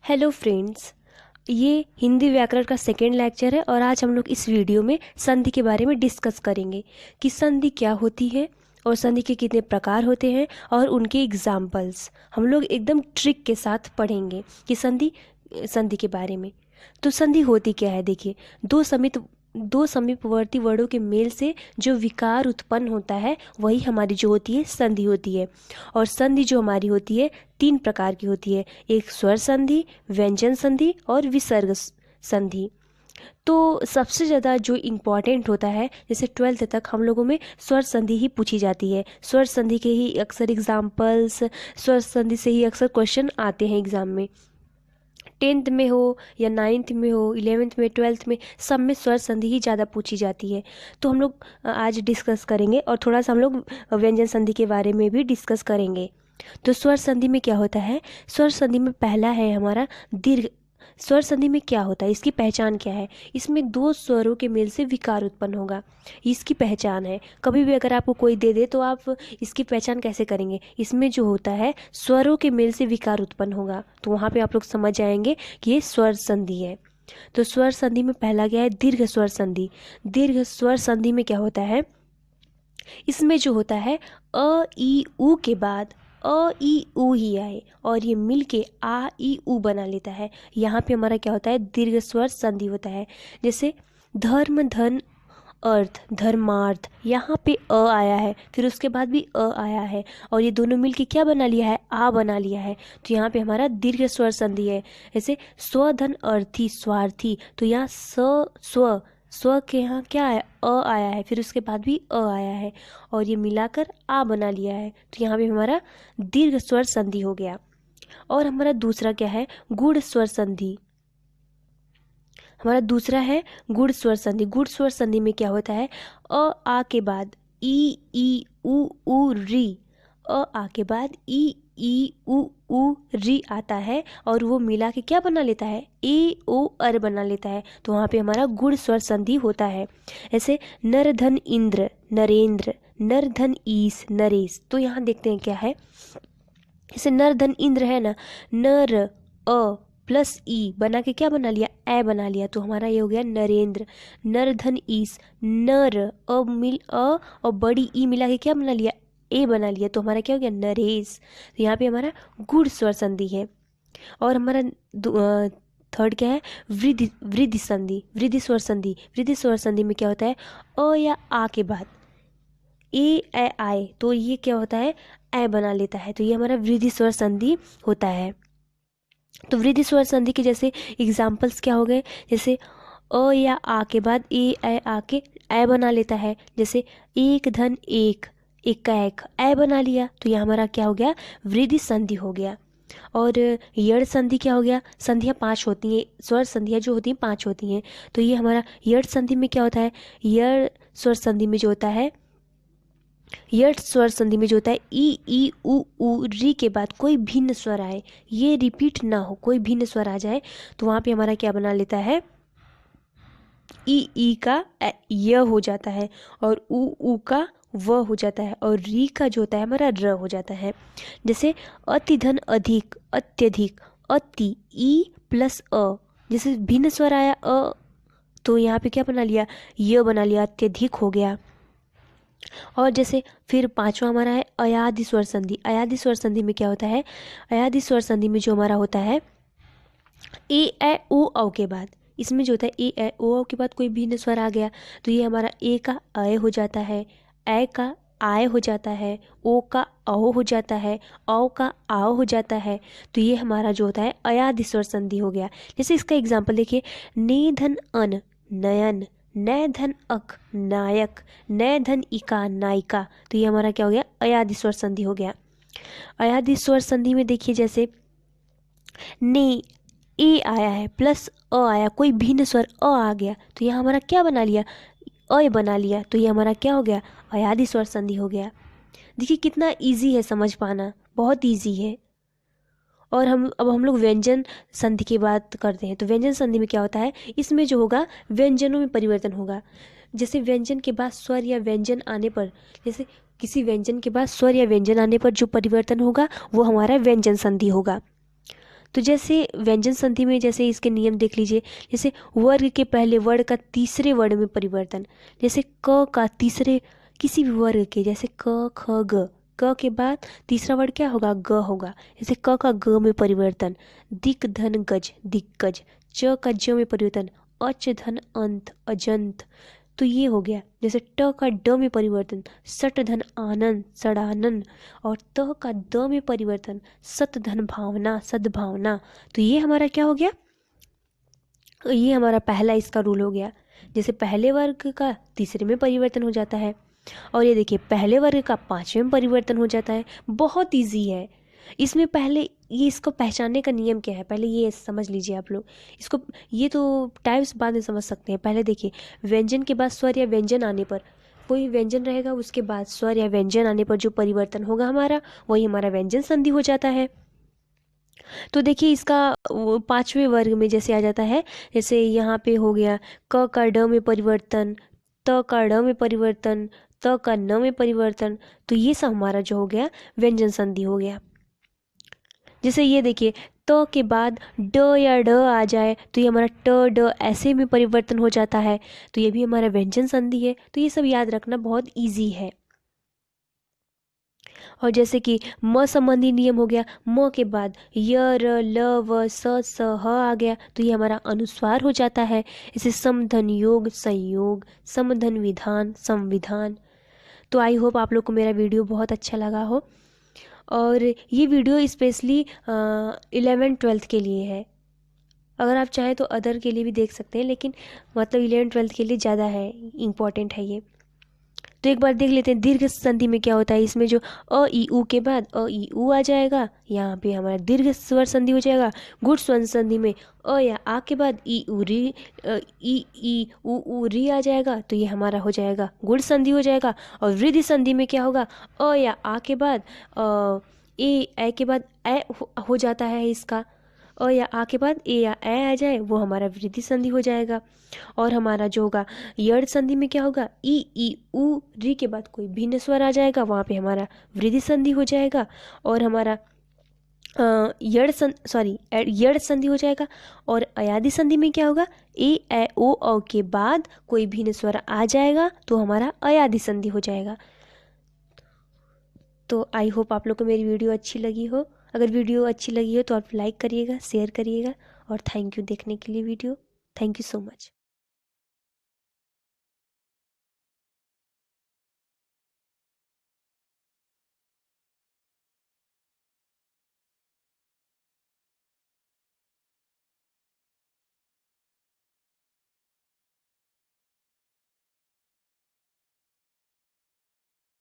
Hello friends, ये हिंदी व्याकरण का सेकेंड लेक्चर है और आज हम लोग इस वीडियो में संधि के बारे में डिस्कस करेंगे कि संधि क्या होती है और संधि के कितने प्रकार होते हैं और उनके एग्जाम्पल्स हम लोग एकदम ट्रिक के साथ पढ़ेंगे कि संधि संधि के बारे में। तो संधि होती क्या है? देखिए, दो समीपवर्ती वर्डों के मेल से जो विकार उत्पन्न होता है वही हमारी जो होती है संधि होती है। और संधि जो हमारी होती है तीन प्रकार की होती है, एक स्वर संधि, व्यंजन संधि और विसर्ग संधि। तो सबसे ज़्यादा जो इम्पॉर्टेंट होता है, जैसे 12th तक हम लोगों में स्वर संधि ही पूछी जाती है। स्वर संधि के ही अक्सर एग्जाम्पल्स, स्वर संधि से ही अक्सर क्वेश्चन आते हैं एग्जाम में। 10th में हो या 9th में हो, 11th में, 12th में, सब में स्वर संधि ही ज़्यादा पूछी जाती है। तो हम लोग आज डिस्कस करेंगे और थोड़ा सा हम लोग व्यंजन संधि के बारे में भी डिस्कस करेंगे। तो स्वर संधि में क्या होता है? स्वर संधि में पहला है हमारा दीर्घ। स्वर संधि में क्या होता है, इसकी पहचान क्या है? इसमें दो स्वरों के मेल से विकार उत्पन्न होगा, इसकी पहचान है। कभी भी अगर आपको कोई दे दे तो आप इसकी पहचान कैसे करेंगे? इसमें जो होता है स्वरों के मेल से विकार उत्पन्न होगा, तो वहाँ पे आप लोग समझ जाएंगे कि ये स्वर संधि है। तो स्वर संधि में पहला क्या है? दीर्घ स्वर संधि। दीर्घ स्वर संधि में क्या होता है? इसमें जो होता है अ ई उ के बाद अ ई उ ही आए और ये मिल के आ ई उ बना लेता है। यहाँ पे हमारा क्या होता है? दीर्घ स्वर संधि होता है। जैसे धर्म, धन, अर्थ, धर्मार्थ, यहाँ पे अ आया है, फिर उसके बाद भी अ आया है और ये दोनों मिलके क्या बना लिया है? आ बना लिया है। तो यहाँ पे हमारा दीर्घ स्वर संधि है। जैसे स्वधन, अर्थी, स्वार्थी, तो यहाँ स्व स्व के यहाँ क्या है? अ आया है, फिर उसके बाद भी अ आया है और ये मिलाकर आ बना लिया है। तो यहाँ पे हमारा दीर्घ स्वर संधि हो गया। और हमारा दूसरा क्या है? गुण स्वर संधि। हमारा दूसरा है गुण स्वर संधि। गुण स्वर संधि में क्या होता है? अ आ के बाद ई उ री, अ आ के बाद ई उ री आता है और वो मिला के क्या बना लेता है? ए ओ अर बना लेता है। तो वहाँ पे हमारा गुण स्वर संधि होता है। ऐसे नर धन इंद्र, नरेंद्र, नर धन ईस, नरेश। तो यहाँ देखते हैं क्या है। जैसे नर धन इंद्र है ना, नर अ प्लस ई बना के क्या बना लिया? ए बना लिया। तो हमारा ये हो गया नरेंद्र। नर धन ईस, नर अ और बड़ी ई मिला के क्या बना लिया? ए बना लिया। तो हमारा क्या हो गया? नरेश। तो यहाँ पे हमारा गुण स्वर संधि है। और हमारा थर्ड क्या है? वृद्धि वृद्धि संधि, वृद्धि स्वर संधि। वृद्धि स्वर संधि में क्या होता है? अ या आ के बाद ए आए तो ये क्या होता है? ए बना लेता है। तो ये हमारा वृद्धि स्वर संधि होता है। तो वृद्धि स्वर संधि के जैसे एग्जाम्पल्स क्या हो गए? जैसे अ या आ के बाद ए आके ए बना लेता है। जैसे एक धन एक, एक का एक ए बना लिया। तो ये हमारा क्या हो गया? वृद्धि संधि हो गया। और यड़ संधि क्या हो गया? संधियाँ 5 होती हैं, स्वर संधियाँ जो होती हैं 5 होती हैं। तो ये हमारा यड़ संधि में क्या होता है? यड़ स्वर संधि में जो होता है, यट स्वर संधि में जो होता है ई उ री के बाद कोई भिन्न स्वर आए, ये रिपीट ना हो, कोई भिन्न स्वर आ जाए तो वहाँ पे हमारा क्या बना लेता है? ई का य हो जाता है और उ का व हो जाता है और री का जो होता है हमारा र हो जाता है। जैसे अति धन अधिक, अत्यधिक, अति ई प्लस अ, जैसे भिन्न स्वर आया अ तो यहाँ पे क्या बना लिया? य बना लिया, अत्यधिक हो गया। और जैसे फिर पांचवा हमारा है अयादि स्वर संधि। अयादि स्वर संधि में क्या होता है? अयादि स्वर संधि में जो हमारा होता है ए ओ औ के बाद, इसमें जो होता है ए ओ औ के बाद कोई भिन्न स्वर आ गया तो ये हमारा ए का अय हो जाता है, ए का आय हो जाता है, ओ का औ हो जाता है, औ का आओ हो जाता है। तो ये हमारा जो होता है अयादि स्वर संधि हो गया। जैसे इसका एग्जाम्पल देखिए, ने धन अन, नयन, नय धन अक, नायक, नय धन इका, नायिका। तो ये हमारा क्या हो गया? अयादि स्वर संधि हो गया। अयादि स्वर संधि में देखिए, जैसे ने ए आया है प्लस अ आया, कोई भिन्न स्वर अ आ गया तो यहाँ हमारा क्या बना लिया? अय बना लिया। तो ये हमारा क्या हो गया? अयादि स्वर संधि हो गया। देखिए कितना इजी है समझ पाना, बहुत इजी है। और अब हम लोग व्यंजन संधि की बात करते हैं। तो व्यंजन संधि में क्या होता है? इसमें जो होगा व्यंजनों में परिवर्तन होगा। जैसे व्यंजन के बाद स्वर या व्यंजन आने पर, जैसे किसी व्यंजन के बाद स्वर या व्यंजन आने पर जो परिवर्तन होगा वो हमारा व्यंजन संधि होगा। तो जैसे व्यंजन संधि में जैसे इसके नियम देख लीजिए, जैसे वर्ग के पहले वर्ण का तीसरे वर्ण में परिवर्तन, जैसे क का तीसरे किसी भी वर्ग के, जैसे क ख ग, क के बाद तीसरा वर्ड क्या होगा, ग होगा। जैसे क का ग में परिवर्तन, दिक धन गज दिग्गज, च का ज में परिवर्तन, अच धन अंत अजंत। तो ये हो गया। जैसे ट का ड में परिवर्तन, सट धन आनंद सड़ानन, और त का द में परिवर्तन, सत धन भावना सद्भावना। तो ये हमारा क्या हो गया, ये हमारा पहला इसका रूल हो गया। जैसे पहले वर्ग का तीसरे में परिवर्तन हो जाता है, और ये देखिए पहले वर्ग का पांचवें में परिवर्तन हो जाता है। बहुत इजी है। इसमें पहले ये इसको पहचानने का नियम क्या है, पहले ये समझ लीजिए आप लोग इसको। ये तो टाइप्स बाद में समझ सकते हैं। पहले देखिए, व्यंजन के बाद स्वर या व्यंजन आने पर, कोई व्यंजन रहेगा उसके बाद स्वर या व्यंजन आने पर जो परिवर्तन होगा हमारा, वही हमारा व्यंजन संधि हो जाता है। तो देखिए इसका पांचवें वर्ग में जैसे आ जाता है, जैसे यहाँ पे हो गया क का ड में परिवर्तन, त का ड में परिवर्तन, त का न में परिवर्तन। तो ये सब हमारा जो हो गया व्यंजन संधि हो गया। जैसे ये देखिए, त के बाद ड या ड आ जाए तो ये हमारा ट ड ऐसे में परिवर्तन हो जाता है, तो ये भी हमारा व्यंजन संधि है। तो ये सब याद रखना बहुत इजी है। और जैसे कि म संबंधी नियम हो गया, म के बाद य र ल व स ह आ गया, तो ये हमारा अनुस्वार हो जाता है। इसे समधन योग संयोग, समधन विधान संविधान। तो आई होप आप लोग को मेरा वीडियो बहुत अच्छा लगा हो, और ये वीडियो स्पेशली 11th-12th के लिए है। अगर आप चाहें तो अदर के लिए भी देख सकते हैं, लेकिन मतलब 11th-12th के लिए ज़्यादा है, इम्पॉर्टेंट है ये। तो एक बार देख लेते हैं दीर्घ संधि में क्या होता है। इसमें जो अ ई उ के बाद अ ई उ आ जाएगा, यहाँ पे हमारा दीर्घ स्वर संधि हो जाएगा। गुण स्वर संधि में अ या आ के बाद ई उ री ई उ री आ जाएगा, तो ये हमारा हो जाएगा गुण संधि हो जाएगा। और वृद्धि संधि में क्या होगा, अ या आ के बाद ए के बाद ए हो जाता है इसका, अ या आ के बाद ए या ए आ जाए, वो हमारा वृद्धि संधि हो जाएगा। और हमारा जो होगा यड़ संधि में क्या होगा, ई उ री के बाद कोई भिन्न स्वर आ जाएगा, वहाँ पे हमारा वृद्धि संधि हो जाएगा। और हमारा यड़ संधि हो जाएगा। और अयादि संधि में क्या होगा, ए ए ओ औ के बाद कोई भिन्न स्वर आ जाएगा, तो हमारा अयादि संधि हो जाएगा। तो आई होप आप लोग को मेरी वीडियो अच्छी लगी हो। अगर वीडियो अच्छी लगी हो तो आप लाइक करिएगा, शेयर करिएगा, और थैंक यू देखने के लिए video. Thank you so much.